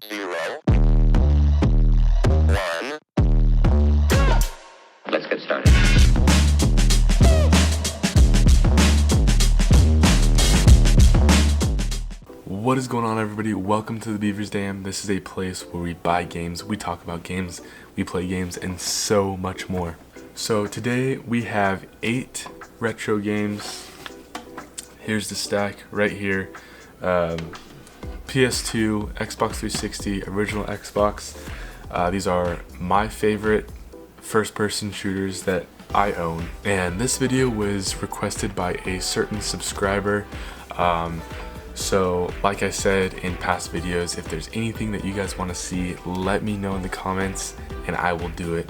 0, 1. Let's get started. What is going on, everybody? Welcome to the Beaver's Dam. This is a place where we buy games, we talk about games, we play games, and so much more. So today we have 8 retro games. Here's the stack right here. PS2, Xbox 360, original Xbox. These are my favorite first-person shooters that I own. And this video was requested by a certain subscriber. So like I said in past videos, if there's anything that you guys want to see, let me know in the comments and I will do it.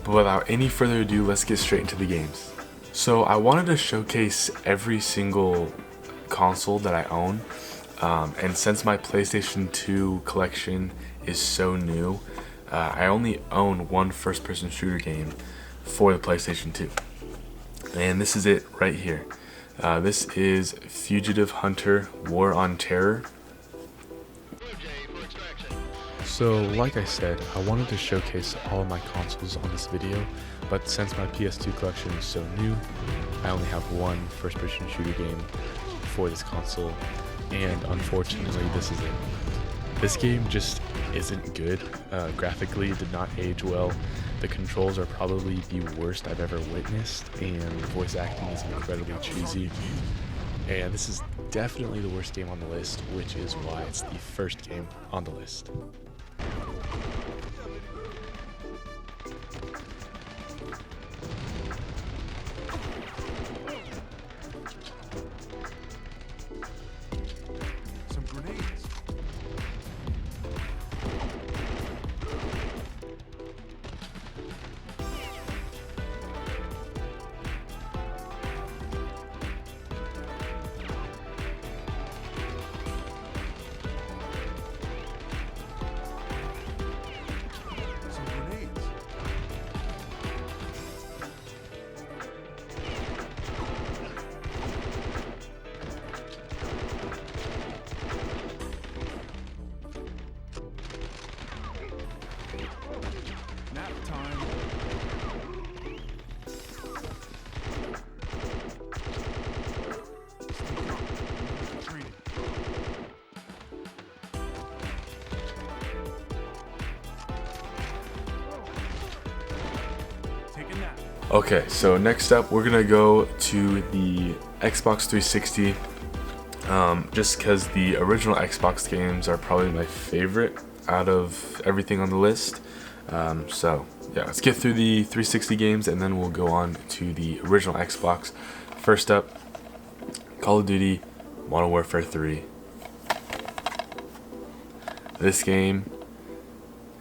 But without any further ado, let's get straight into the games. So I wanted to showcase every single console that I own. And since my PlayStation 2 collection is so new, I only own one first-person shooter game for the PlayStation 2. And this is it right here. This is Fugitive Hunter War on Terror. So like I said, I wanted to showcase all of my consoles on this video, but since my PS2 collection is so new, I only have one first-person shooter game for this console, and unfortunately this is it. This game just isn't good. Graphically, it did not age well. The controls are probably the worst I've ever witnessed, and voice acting is incredibly cheesy. And this is definitely the worst game on the list, which is why it's the first game on the list. Some grenades. Some grenades. Nap time. Training. Take a nap. Okay, so next up we're gonna go to the Xbox 360. Just because the original Xbox games are probably my favorite out of everything on the list. So yeah, let's get through the 360 games and then we'll go on to the original Xbox. First up, Call of Duty Modern Warfare 3. This game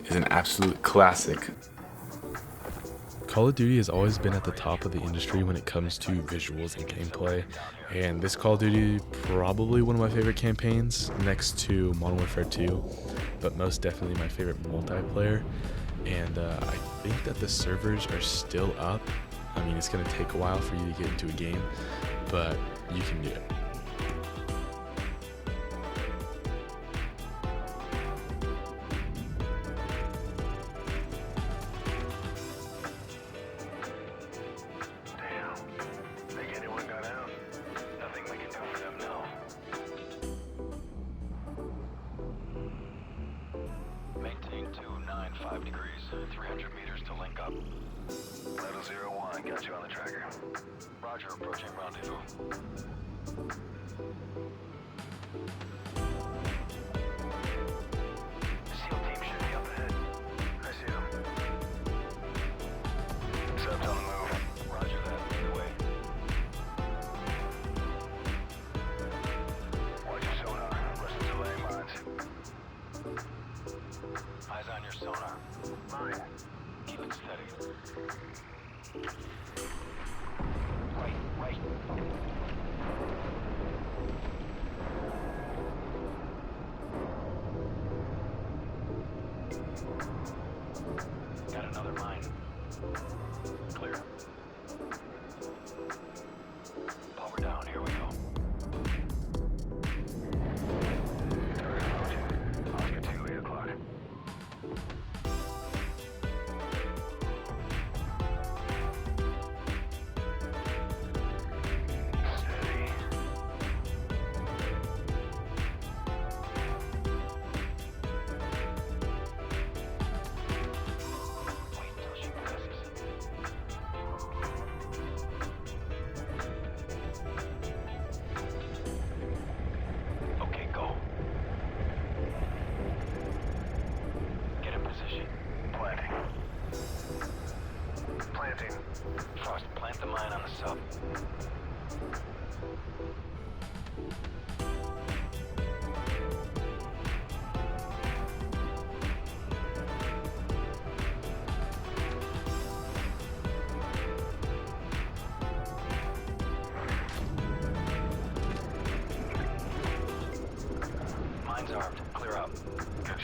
is an absolute classic. Call of Duty has always been at the top of the industry when it comes to visuals and gameplay, and this Call of Duty probably one of my favorite campaigns next to Modern Warfare 2, but most definitely my favorite multiplayer. And I think that the servers are still up. I mean, it's going to take a while for you to get into a game, but you can do it. Think anyone got out? Nothing we can do for them now. Maintain 295 degrees, 300 meters to link up. Level 01, got you on the tracker. Roger, approaching rendezvous. SEAL team should be up ahead. I see them. Subs on the move. Roger that, lead the way. Watch your sonar. Listen to landmines. Eyes on your sonar. Mine. Keep it steady. Wait. Got another mine. Clear. Power down, here we go. Target approaching. Oscar 2, 8 o'clock.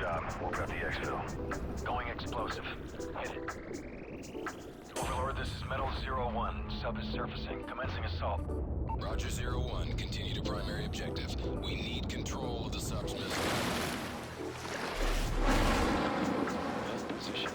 job. We'll grab the exfil. Going explosive. Hit it. Overlord, this is Metal 01. Sub is surfacing. Commencing assault. Roger 01. Continue to primary objective. We need control of the sub's missile. Position.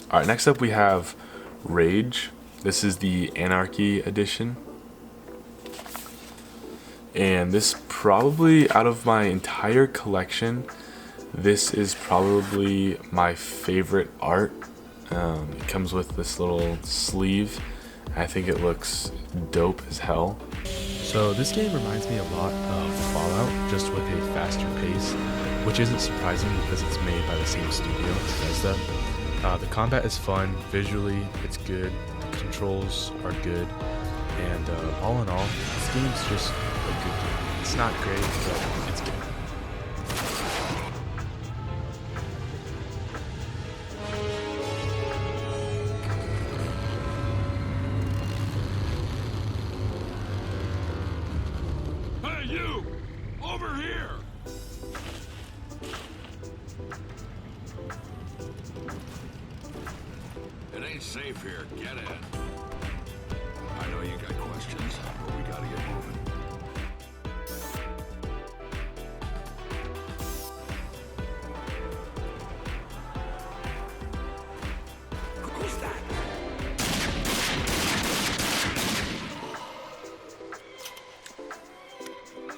Alright, next up we have Rage. This is the Anarchy edition. And this probably, out of my entire collection, this is probably my favorite art. It comes with this little sleeve. I think it looks dope as hell. So this game reminds me a lot of Fallout, just with a faster pace, which isn't surprising because it's made by the same studio that does that. The combat is fun, visually it's good, the controls are good, and all in all, this game's just a good game. It's not great, but it's good. Hey, you! Over here! It ain't safe here. Get in. I know you got questions, but we gotta get moving. Who's that?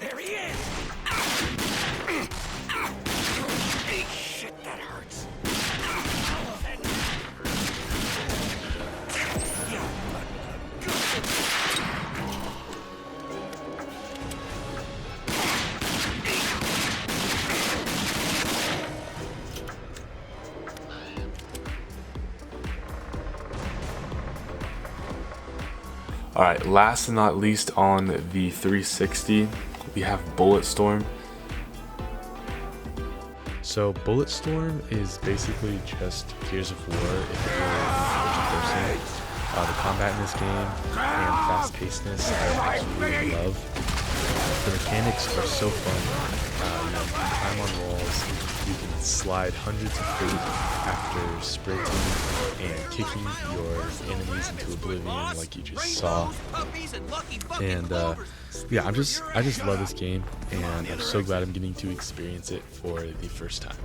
There he is! Hey, shit, that hurts. Alright, last and not least on the 360, we have Bulletstorm. So Bulletstorm is basically just Gears of War if it were in first person. The combat in this game and fast-pacedness I absolutely love. The mechanics are so fun. You can climb on walls, you can slide hundreds of feet after sprinting and kicking your enemies into oblivion like you just saw. And yeah, I just love this game, and I'm so glad I'm getting to experience it for the first time.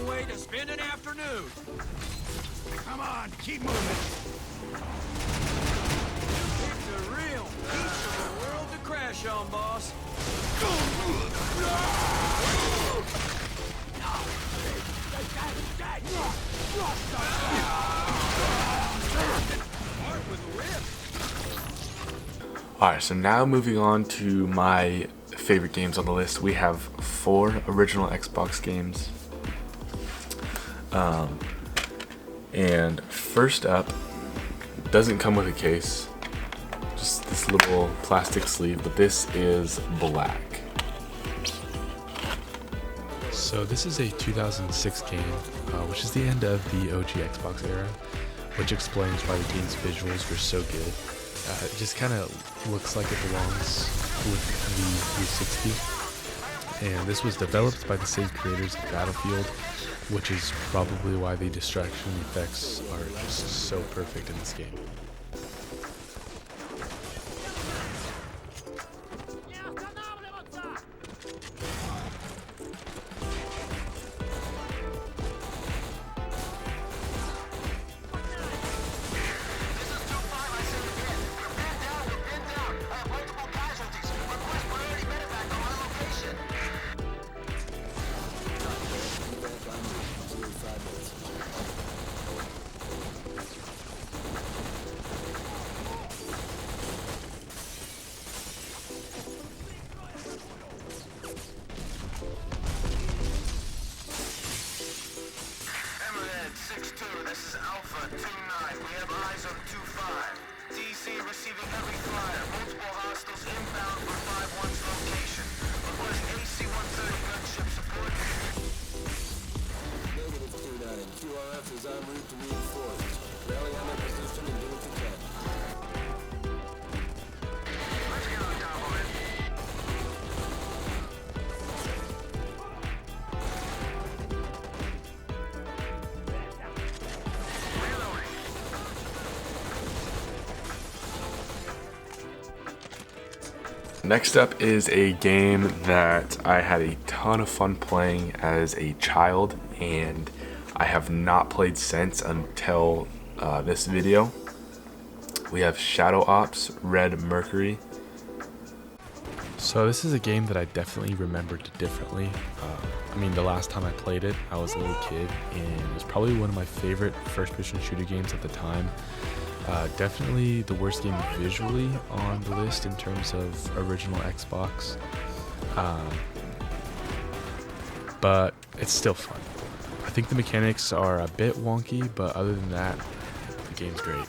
Way to spend an afternoon. Come on, keep moving. It's a real piece of the world to crash on, boss. Alright, so now moving on to my favorite games on the list. We have 4 original Xbox games. And first up, doesn't come with a case, just this little plastic sleeve, but this is black. So this is a 2006 game, which is the end of the OG Xbox era, which explains why the game's visuals were so good. It just kind of looks like it belongs with the 360. And this was developed by the same creators of Battlefield, which is probably why the distraction effects are just so perfect in this game. This is Alpha 2-9. We have eyes on 2-5. DC receiving heavy fire. Multiple hostiles inbound from 5-1's location. Request AC-130 gunship support. Negative 2-9. QRF is en route to reinforce. Rally on their position and do what you can. Let's get on top of it. Next up is a game that I had a ton of fun playing as a child, and I have not played since until this video. We have Shadow Ops Red Mercury. So this is a game that I definitely remembered differently. I mean, the last time I played it, I was a little kid, and it was probably one of my favorite first-person shooter games at the time. Definitely the worst game visually on the list in terms of original Xbox, but it's still fun. I think the mechanics are a bit wonky, but other than that, the game's great.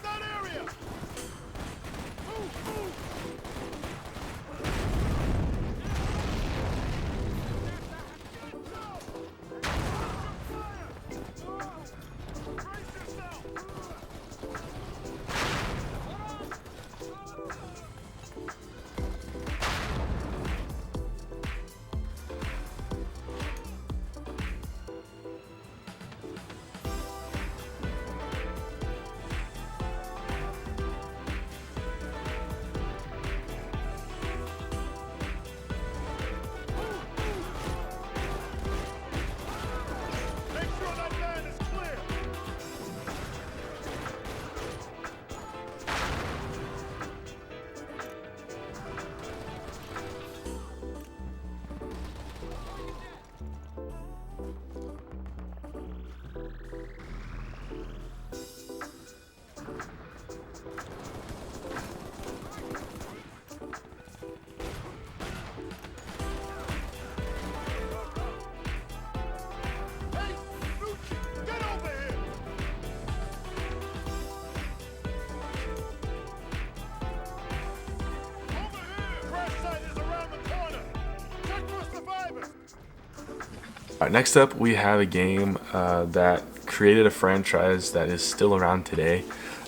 Next up, we have a game that created a franchise that is still around today,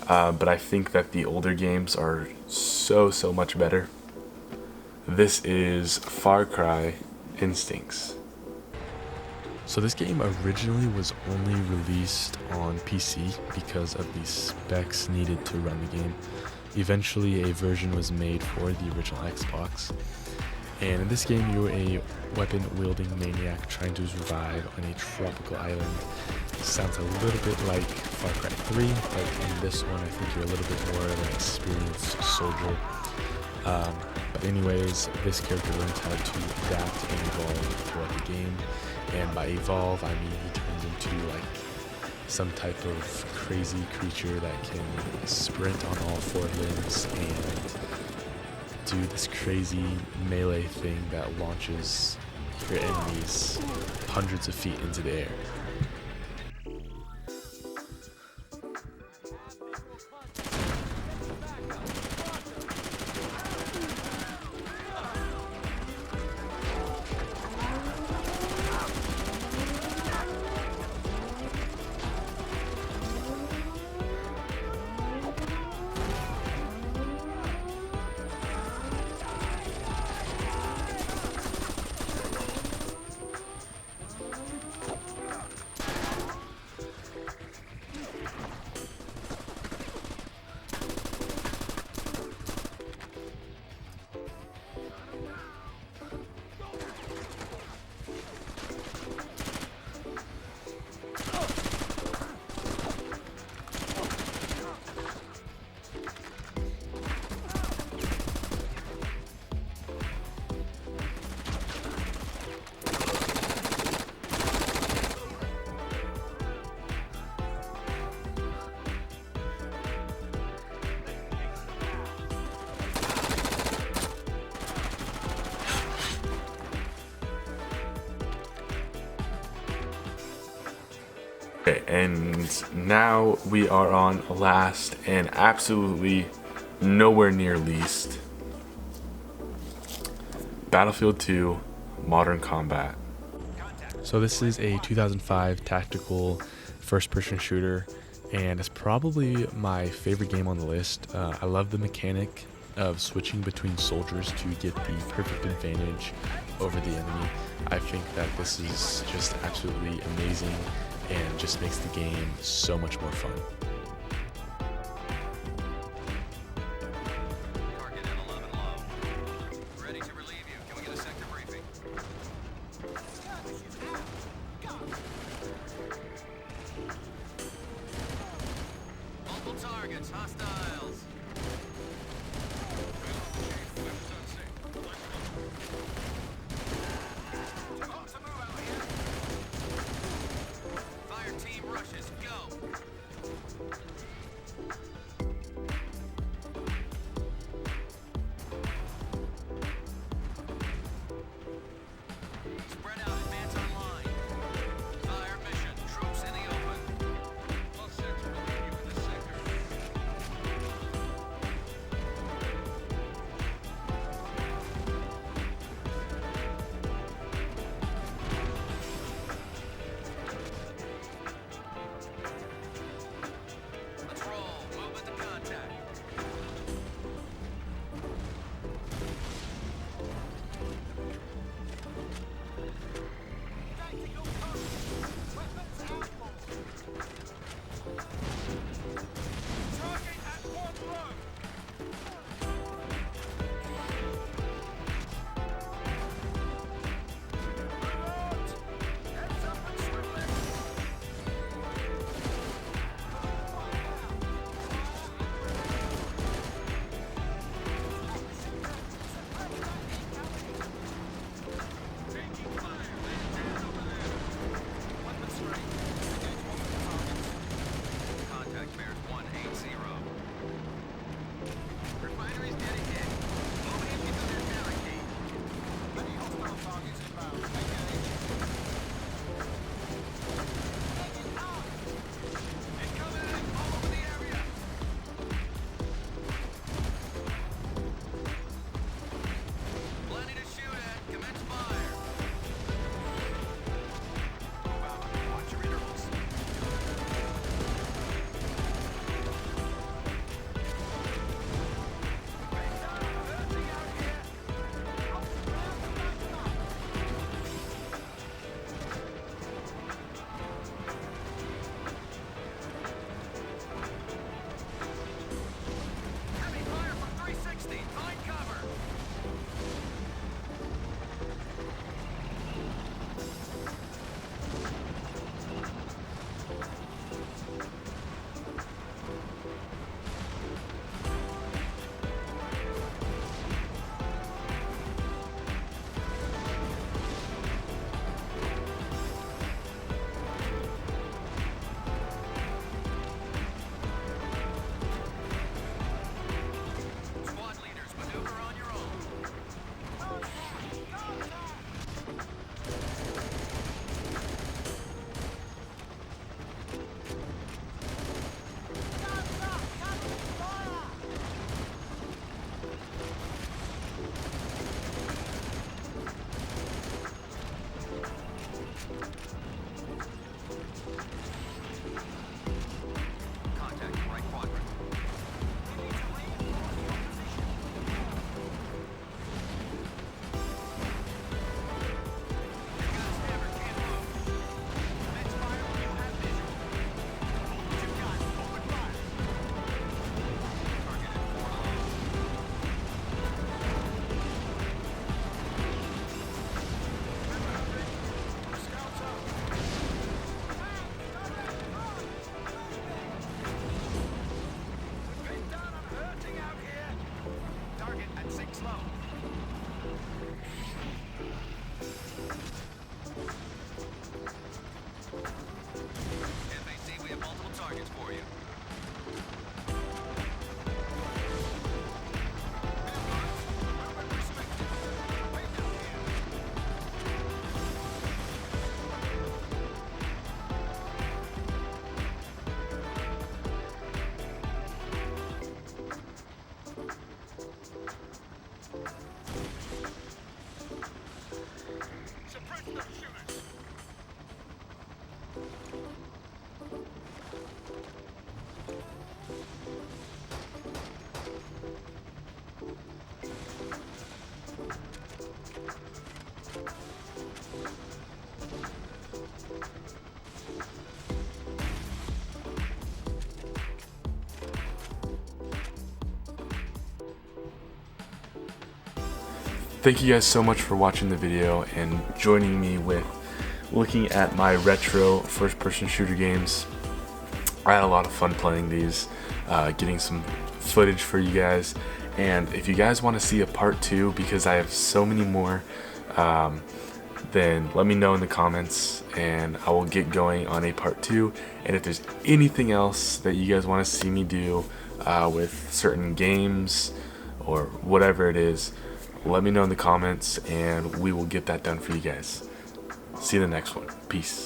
but I think that the older games are so much better. This is Far Cry Instincts. So this game originally was only released on PC because of the specs needed to run the game. Eventually a version was made for the original Xbox. And in this game, you're a weapon-wielding maniac trying to survive on a tropical island. It sounds a little bit like Far Cry 3, but in this one, I think you're a little bit more of an experienced soldier. But anyways, this character learns how to adapt and evolve throughout the game. And by evolve, I mean he turns into like some type of crazy creature that can sprint on all four limbs and do this crazy melee thing that launches your enemies hundreds of feet into the air. Okay, and now we are on last and absolutely nowhere near least, Battlefield 2 Modern Combat. So this is a 2005 tactical first-person shooter, and it's probably my favorite game on the list. I love the mechanic of switching between soldiers to get the perfect advantage over the enemy. I think that this is just absolutely amazing and just makes the game so much more fun. Target at 11 low. Ready to relieve you. Can we get a sector briefing? Multiple targets, hostiles. Fire team rushes, go! Spread out, advance online. Fire mission, troops in the open. All set to relieve you in the sector. Let's roll. Movement to contact. Contact bears 180. Refinery's getting hit. Moving into their barricade. Many hostile targets inbound. Engage. Incoming all over the area. Plenty to shoot at. Commence fire. Move out. Watch your intervals. Heavy fire from 360. Find cover. Squad leaders, maneuver on your own. Contact right quadrant. Target at 6 low. FAC, we have multiple targets for you. thank you guys so much for watching the video and joining me with looking at my retro first-person shooter games. I had a lot of fun playing these, getting some footage for you guys, and if you guys want to see a part 2, because I have so many more, then let me know in the comments and I will get going on a part 2. And if there's anything else that you guys want to see me do with certain games or whatever it is, let me know in the comments and we will get that done for you guys. See you in the next one. Peace.